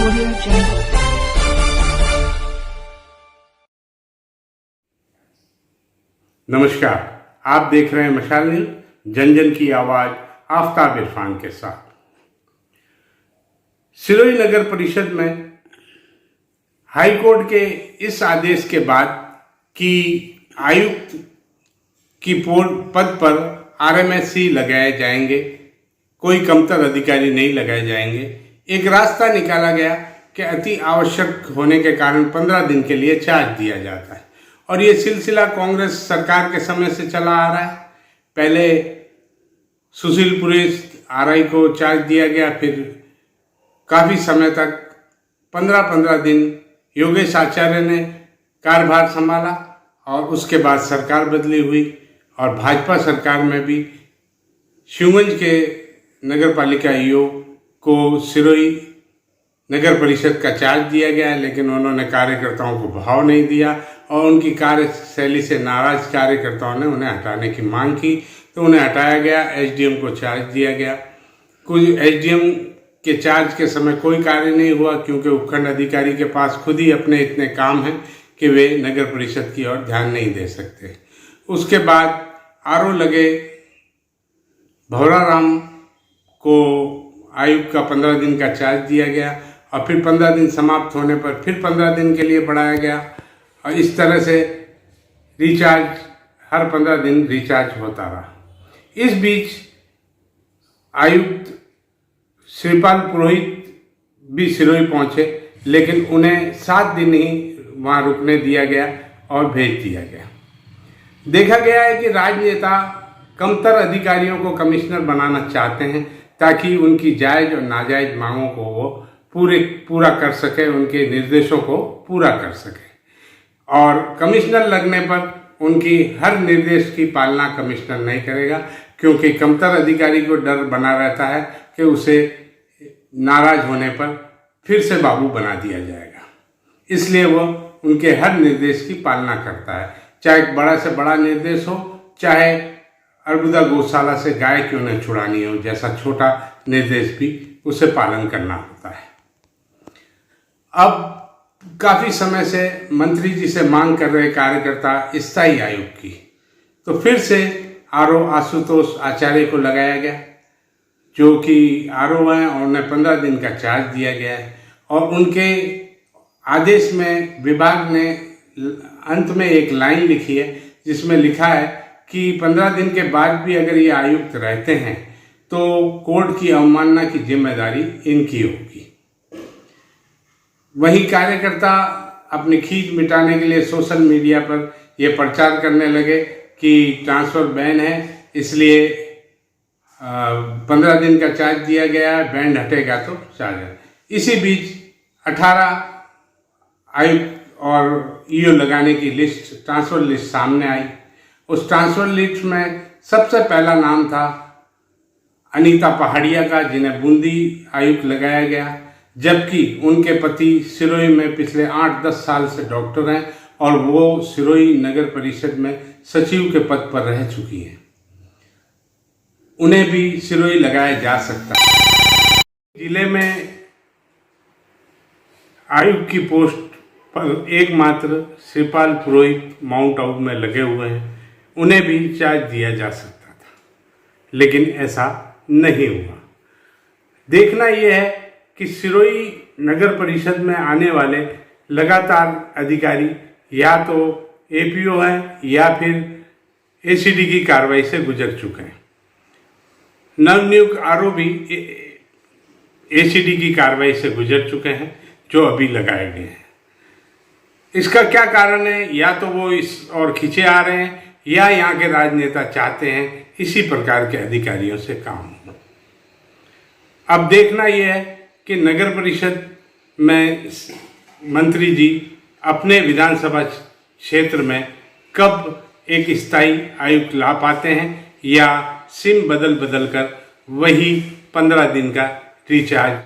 Audio Jungle. नमस्कार, आप देख रहे हैं मशाल न्यूज, जन जन की आवाज आफ्ताब इरफान के साथ। सिरोही नगर परिषद में हाईकोर्ट के इस आदेश के बाद कि आयुक्त की पद पर आरएमएससी लगाए जाएंगे, कोई कमतर अधिकारी नहीं लगाए जाएंगे, एक रास्ता निकाला गया कि अति आवश्यक होने के कारण 15 दिन के लिए चार्ज दिया जाता है। और ये सिलसिला कांग्रेस सरकार के समय से चला आ रहा है। पहले सुशील पुरेश आरआई को चार्ज दिया गया, फिर काफ़ी समय तक 15-15 दिन योगेश आचार्य ने कार्यभार संभाला और उसके बाद सरकार बदली हुई और भाजपा सरकार में भी शिवगंज के नगर पालिका ईओ को सिरोही नगर परिषद का चार्ज दिया गया, लेकिन उन्होंने कार्यकर्ताओं को भाव नहीं दिया और उनकी कार्यशैली से नाराज कार्यकर्ताओं ने उन्हें हटाने की मांग की, तो उन्हें हटाया गया। एसडीएम को चार्ज दिया गया। कुछ एसडीएम के चार्ज के समय कोई कार्य नहीं हुआ, क्योंकि उपखंड अधिकारी के पास खुद ही अपने इतने काम हैं कि वे नगर परिषद की ओर ध्यान नहीं दे सकते। उसके बाद आरओ लगे भवराराम को आयुक्त का 15 दिन का चार्ज दिया गया और फिर 15 दिन समाप्त होने पर फिर 15 दिन के लिए बढ़ाया गया और इस तरह से रिचार्ज हर 15 दिन रिचार्ज होता रहा। इस बीच आयुक्त श्रीपाल पुरोहित भी सिरोही पहुंचे, लेकिन उन्हें 7 दिन ही वहां रुकने दिया गया और भेज दिया गया। देखा गया है कि राजनेता कमतर अधिकारियों को कमिश्नर बनाना चाहते हैं ताकि उनकी जायज और नाजायज मांगों को वो पूरा कर सके, उनके निर्देशों को पूरा कर सके। और कमिश्नर लगने पर उनकी हर निर्देश की पालना कमिश्नर नहीं करेगा, क्योंकि कमतर अधिकारी को डर बना रहता है कि उसे नाराज होने पर फिर से बाबू बना दिया जाएगा। इसलिए वो उनके हर निर्देश की पालना करता है, चाहे बड़ा से बड़ा निर्देश हो, चाहे अर्बुदा गौशाला से गाय क्यों न छुड़ानी हो, जैसा छोटा निर्देश भी उसे पालन करना होता है। अब काफ़ी समय से मंत्री जी से मांग कर रहे कार्यकर्ता स्थायी आयोग की, तो फिर से आरओ आशुतोष आचार्य को लगाया गया, जो कि आरओ हैं और उन्हें 15 दिन का चार्ज दिया गया है। और उनके आदेश में विभाग ने अंत में एक लाइन लिखी है जिसमें लिखा है कि 15 दिन के बाद भी अगर ये आयुक्त रहते हैं तो कोर्ट की अवमानना की जिम्मेदारी इनकी होगी। वही कार्यकर्ता अपनी खींच मिटाने के लिए सोशल मीडिया पर यह प्रचार करने लगे कि ट्रांसफर बैन है, इसलिए 15 दिन का चार्ज दिया गया है, बैंड हटेगा तो चार्ज। इसी बीच 18 आयुक्त और ईओ लगाने की लिस्ट, ट्रांसफर लिस्ट सामने आई। उस ट्रांसफर लिस्ट में सबसे पहला नाम था अनीता पहाड़िया का, जिन्हें बूंदी आयुक्त लगाया गया, जबकि उनके पति सिरोही में पिछले 8-10 साल से डॉक्टर हैं और वो सिरोही नगर परिषद में सचिव के पद पर रह चुकी हैं। उन्हें भी सिरोही लगाया जा सकता है। जिले में आयुक्त की पोस्ट पर एकमात्र श्रीपाल पुरोहित माउंट आबू में लगे हुए हैं, उन्हें भी चार्ज दिया जा सकता था, लेकिन ऐसा नहीं हुआ। देखना यह है कि सिरोही नगर परिषद में आने वाले लगातार अधिकारी या तो एपीओ हैं या फिर एसीडी की कार्रवाई से गुजर चुके हैं। नवनियुक्त आरओ भी एसीडी की कार्रवाई से गुजर चुके हैं, जो अभी लगाए गए हैं। इसका क्या कारण है? या तो वो इस और खींचे आ रहे हैं या यहाँ के राजनेता चाहते हैं इसी प्रकार के अधिकारियों से काम हो। अब देखना यह है कि नगर परिषद में मंत्री जी अपने विधानसभा क्षेत्र में कब एक स्थायी आयुक्त ला पाते हैं या सिम बदल कर वही 15 दिन का रिचार्ज